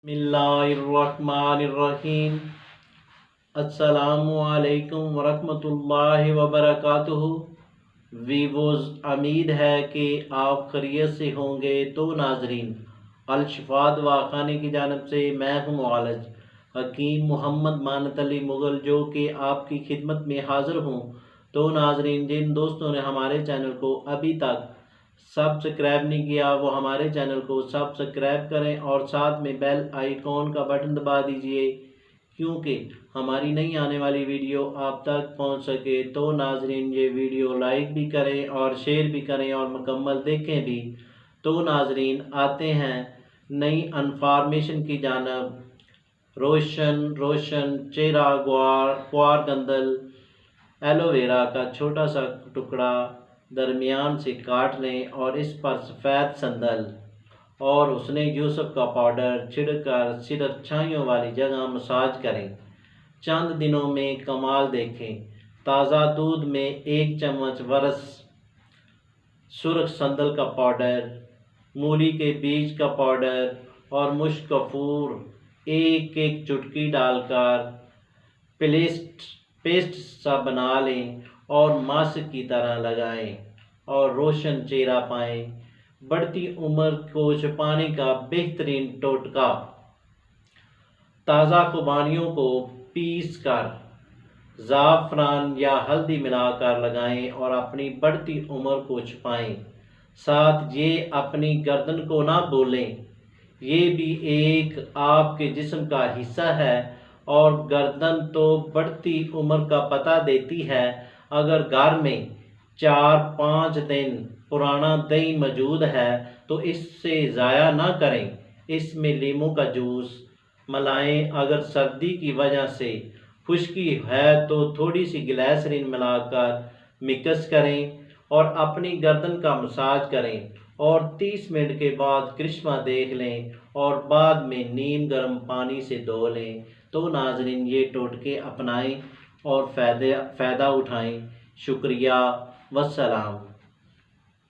बिस्मिल्लाहिर्रहमानिर्रहीम। अस्सलामुअलैकुम वरहमतुल्लाहि वबरकातुहू। वीवोज़, उम्मीद है कि आप खैरियत से होंगे। तो नाजरीन, अल-शिफा दवाखाने की जानिब से मैं हूँ मुआलिज हकीम मोहम्मद मानत अली मुग़ल, जो कि आपकी खिदमत में हाज़िर हूँ। तो नाजरीन, जिन दोस्तों ने हमारे चैनल को अभी तक सब्सक्राइब नहीं किया वो हमारे चैनल को सब्सक्राइब करें और साथ में बेल आइकॉन का बटन दबा दीजिए, क्योंकि हमारी नई आने वाली वीडियो आप तक पहुंच सके। तो नाजरीन, ये वीडियो लाइक भी करें और शेयर भी करें और मुकम्मल देखें भी। तो नाजरीन, आते हैं नई इन्फॉर्मेशन की जानब। रोशन चेहरा ग्वार गंदल एलोवेरा का छोटा सा टुकड़ा दरमियान से काट लें और इस पर सफ़ेद संदल और उसने यूसुफ का पाउडर छिड़कर सिर्फ छाइयों वाली जगह मसाज करें। चंद दिनों में कमाल देखें। ताज़ा दूध में 1 चम्मच वरस सुर्ख संदल का पाउडर, मूली के बीज का पाउडर और मुश्क कपूर 1 चुटकी डालकर पेस्ट सा बना लें और मास्क की तरह लगाएं और रोशन चेहरा पाएं। बढ़ती उम्र को छिपाने का बेहतरीन टोटका। ताज़ा खुबानियों को पीस कर ज़ाफ़रान या हल्दी मिलाकर लगाएं और अपनी बढ़ती उम्र को छिपाएं। साथ ये अपनी गर्दन को ना भूलें, ये भी एक आपके जिस्म का हिस्सा है और गर्दन तो बढ़ती उम्र का पता देती है। अगर घर में 4-5 दिन पुराना दही मौजूद है तो इससे ज़ाया ना करें। इसमें लीमू का जूस मिलाएं। अगर सर्दी की वजह से खुश्की है तो थोड़ी सी ग्लिसरीन मिलाकर मिक्स करें और अपनी गर्दन का मसाज करें और 30 मिनट के बाद करिश्मा देख लें और बाद में नीम गर्म पानी से धो लें। तो नाजरीन, ये टोटके अपनाएं और फ़ायदा उठाएं। शुक्रिया, वस्सलाम।